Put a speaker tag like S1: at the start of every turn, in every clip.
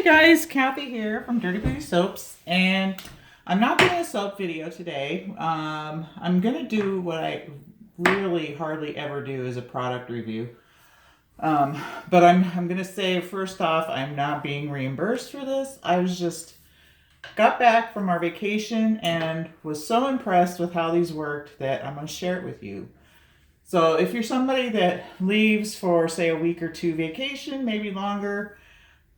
S1: Guys, Kathy here from Dirty Beauty Soaps, and I'm not doing a soap video today. I'm gonna do what I really hardly ever do is a product review. But I'm gonna say first off, I'm not being reimbursed for this. I was just got back from our vacation and was so impressed with how these worked that I'm gonna share it with you. So if you're somebody that leaves for say a week or two vacation, maybe longer,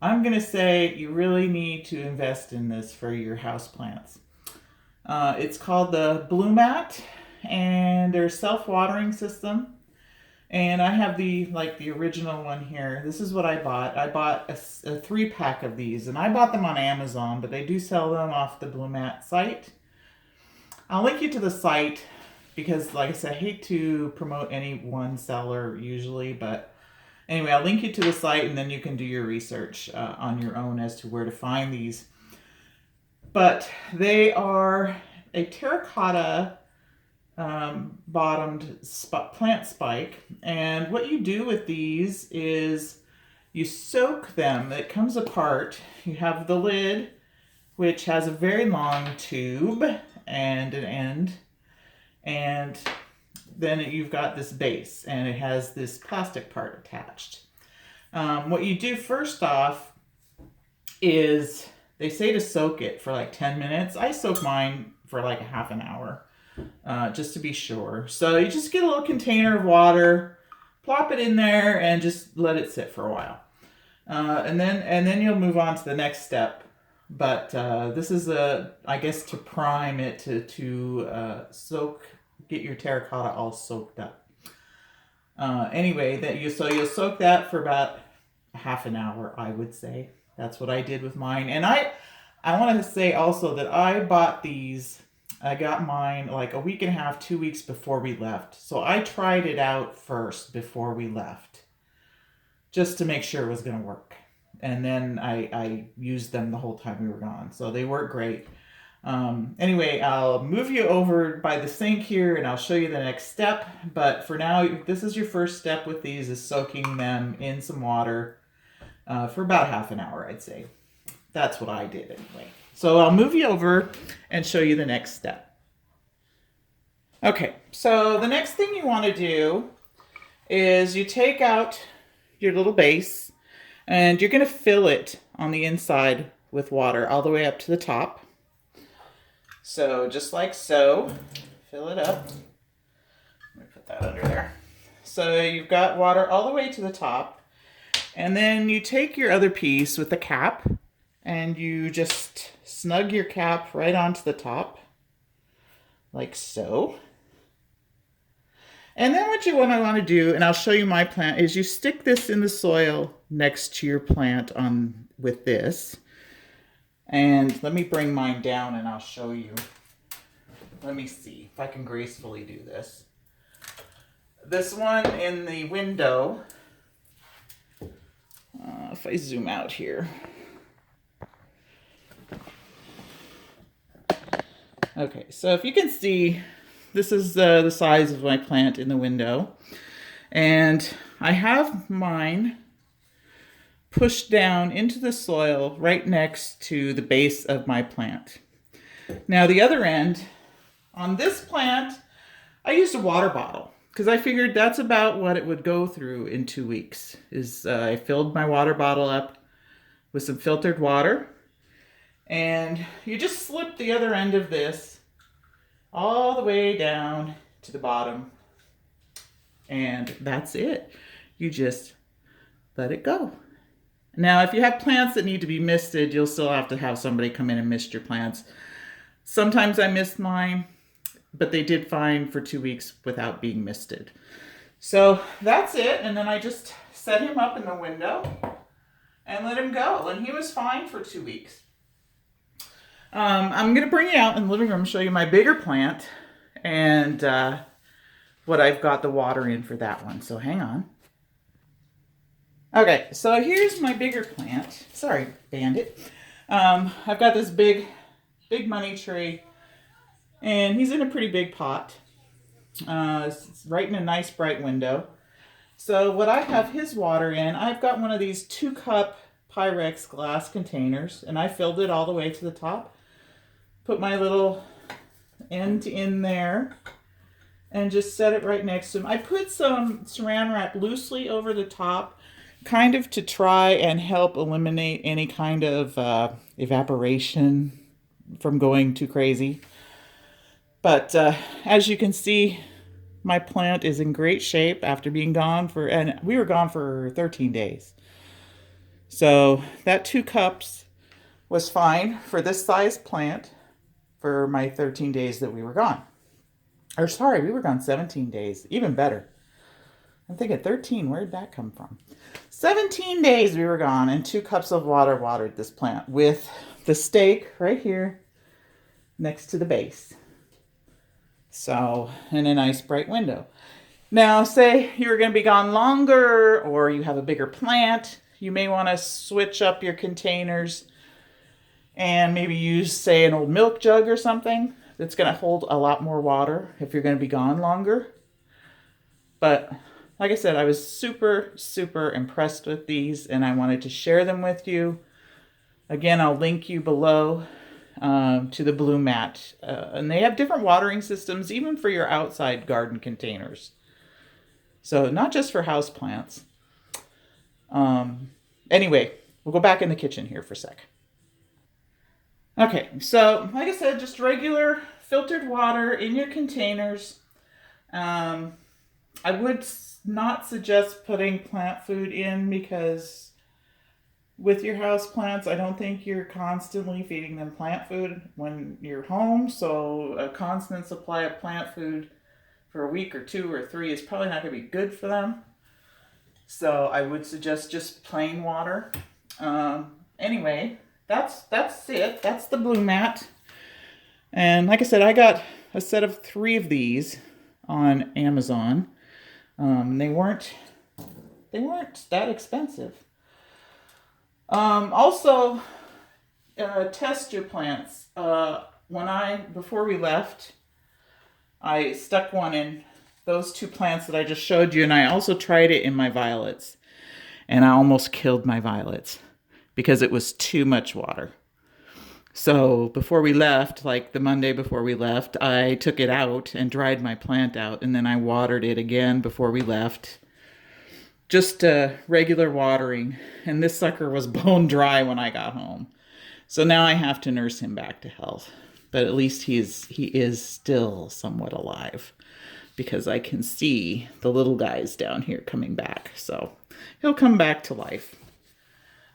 S1: I'm going to say you really need to invest in this for your houseplants. It's called the Blumat, and their self-watering system. And I have the original one here. This is what I bought. I bought a 3-pack of these, and I bought them on Amazon, but they do sell them off the Blumat site. I'll link you to the site because, like I said, I hate to promote any one seller usually, but anyway, I'll link you to the site and then you can do your research on your own as to where to find these. But they are a terracotta bottomed plant spike. And what you do with these is you soak them. It comes apart. You have the lid, which has a very long tube and an end. And then you've got this base, and it has this plastic part attached. What you do first off is they say to soak it for like 10 minutes. I soak mine for like a half an hour, just to be sure. So you just get a little container of water, plop it in there, and just let it sit for a while. And then you'll move on to the next step. But this is I guess to prime it to get your terracotta all soaked up. Anyway, you'll soak that for about half an hour, I would say. That's what I did with mine. And I want to say also that I bought these. I got mine like a week and a half, 2 weeks before we left. So I tried it out first before we left, just to make sure it was going to work. And then I used them the whole time we were gone. So they work great. Anyway, I'll move you over by the sink here and I'll show you the next step. But for now, this is your first step with these, is soaking them in some water for about half an hour, I'd say. That's what I did anyway. So I'll move you over and show you the next step. Okay, so the next thing you want to do is you take out your little base and you're going to fill it on the inside with water all the way up to the top. So just like so, fill it up. Let me put that under there. So you've got water all the way to the top. And then you take your other piece with the cap and you just snug your cap right onto the top, like so. And then what you want to do, and I'll show you my plant, is you stick this in the soil next to your plant with this. And let me bring mine down and I'll show you. Let me see if I can gracefully do this. This one in the window, if I zoom out here. Okay, so if you can see, this is the size of my plant in the window. And I have mine pushed down into the soil right next to the base of my plant. Now the other end, on this plant, I used a water bottle because I figured that's about what it would go through in 2 weeks. I filled my water bottle up with some filtered water, and you just slip the other end of this all the way down to the bottom, and that's it. You just let it go. Now, if you have plants that need to be misted, you'll still have to have somebody come in and mist your plants. Sometimes I mist mine, but they did fine for 2 weeks without being misted. So that's it. And then I just set him up in the window and let him go. And he was fine for 2 weeks. I'm going to bring you out in the living room and show you my bigger plant and what I've got the water in for that one. So hang on. Okay, so here's my bigger plant. Sorry, Bandit. I've got this big money tree, and he's in a pretty big pot. It's right in a nice bright window. So what I have his water in, I've got one of these 2-cup Pyrex glass containers, and I filled it all the way to the top. Put my little end in there and just set it right next to them. I put some saran wrap loosely over the top, kind of to try and help eliminate any kind of evaporation from going too crazy. But as you can see, my plant is in great shape after being gone and we were gone for 13 days. So that 2 cups was fine for this size plant for my 13 days that we were gone. Or sorry, we were gone 17 days, even better. I'm thinking 13, where'd that come from? 17 days we were gone, and 2 cups of water watered this plant with the stake right here next to the base. So, and a nice bright window. Now, say you're going to be gone longer or you have a bigger plant, you may want to switch up your containers and maybe use, say, an old milk jug or something that's going to hold a lot more water if you're going to be gone longer. But like I said, I was super, super impressed with these, and I wanted to share them with you. Again, I'll link you below to the Blumat. And they have different watering systems, even for your outside garden containers. So not just for houseplants. Anyway, we'll go back in the kitchen here for a sec. Okay, so like I said, just regular filtered water in your containers. I would not suggest putting plant food in because with your house plants, I don't think you're constantly feeding them plant food when you're home. So a constant supply of plant food for a week or 2 or 3 is probably not going to be good for them. So I would suggest just plain water. Anyway, that's it. That's the Blumat. And like I said, I got a set of 3 of these on Amazon. They weren't that expensive. Also, test your plants. Before we left, I stuck one in those 2 plants that I just showed you, and I also tried it in my violets. And I almost killed my violets because it was too much water. So before we left, like the Monday before we left, I took it out and dried my plant out, and then I watered it again before we left. Just regular watering, and this sucker was bone dry when I got home. So now I have to nurse him back to health. But at least he is still somewhat alive, because I can see the little guys down here coming back. So he'll come back to life.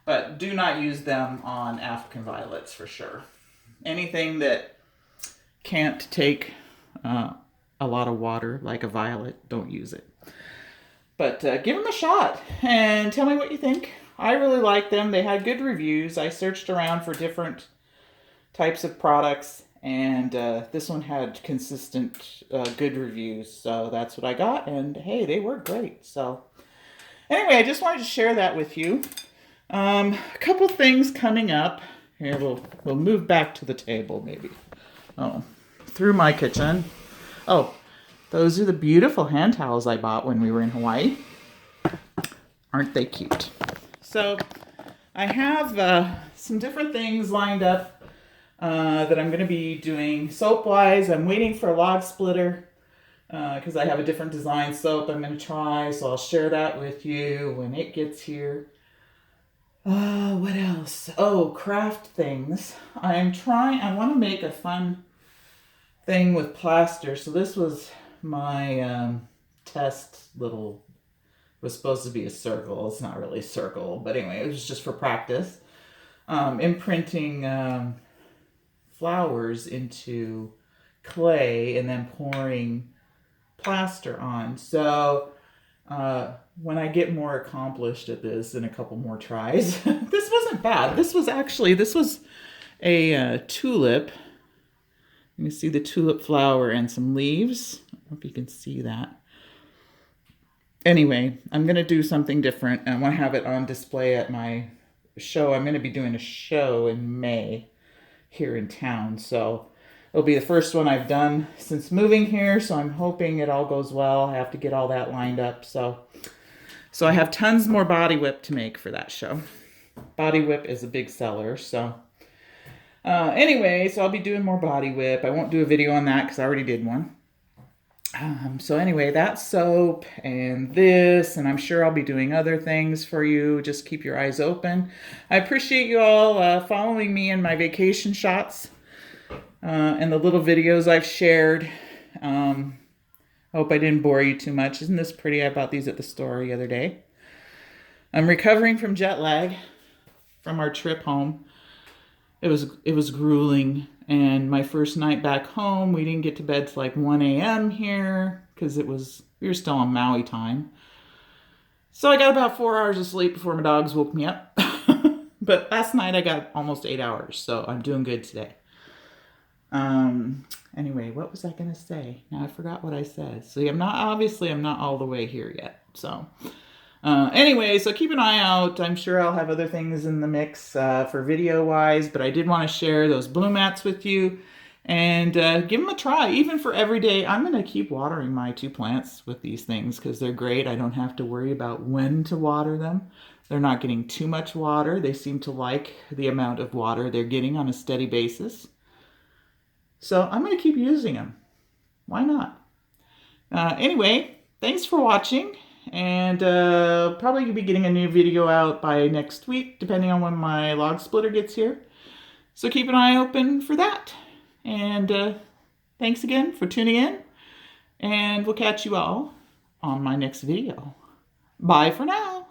S1: But do not use them on African violets for sure. Anything that can't take a lot of water, like a violet, don't use it. But give them a shot and tell me what you think. I really like them. They had good reviews. I searched around for different types of products, and this one had consistent good reviews. So that's what I got, and hey, they work great. So anyway, I just wanted to share that with you. A couple things coming up. Here, we'll move back to the table maybe. Oh, through my kitchen. Oh, those are the beautiful hand towels I bought when we were in Hawaii. Aren't they cute? So I have some different things lined up that I'm going to be doing soap-wise. I'm waiting for a log splitter because I have a different design soap I'm going to try. So I'll share that with you when it gets here. What else? Oh, craft things. I want to make a fun thing with plaster. So this was my test little, was supposed to be a circle. It's not really a circle, but anyway, it was just for practice. Imprinting flowers into clay and then pouring plaster on. So when I get more accomplished at this in a couple more tries, this wasn't bad. This was a tulip. You can see the tulip flower and some leaves. I hope you can see that. Anyway, I'm going to do something different. I want to have it on display at my show. I'm going to be doing a show in May here in town. So it'll be the first one I've done since moving here. So I'm hoping it all goes well. I have to get all that lined up. So I have tons more body whip to make for that show. Body Whip is a big seller, so. Anyway, so I'll be doing more Body Whip. I won't do a video on that because I already did one. So anyway, that soap and this, and I'm sure I'll be doing other things for you. Just keep your eyes open. I appreciate you all following me in my vacation shots and the little videos I've shared. I hope I didn't bore you too much. Isn't this pretty? I bought these at the store the other day. I'm recovering from jet lag from our trip home. It was grueling, and my first night back home, we didn't get to bed till like 1 a.m. here because we were still on Maui time. So I got about 4 hours of sleep before my dogs woke me up. But last night I got almost 8 hours, so I'm doing good today. Anyway, what was I gonna say? Now I forgot what I said. See, I'm not all the way here yet. So anyway, so keep an eye out. I'm sure I'll have other things in the mix for video-wise, but I did want to share those Blumats with you and give them a try. Even for every day, I'm going to keep watering my 2 plants with these things because they're great. I don't have to worry about when to water them. They're not getting too much water. They seem to like the amount of water they're getting on a steady basis. So I'm going to keep using them. Why not? Anyway, thanks for watching. And probably be getting a new video out by next week, depending on when my log splitter gets here. So keep an eye open for that. And thanks again for tuning in. And we'll catch you all on my next video. Bye for now.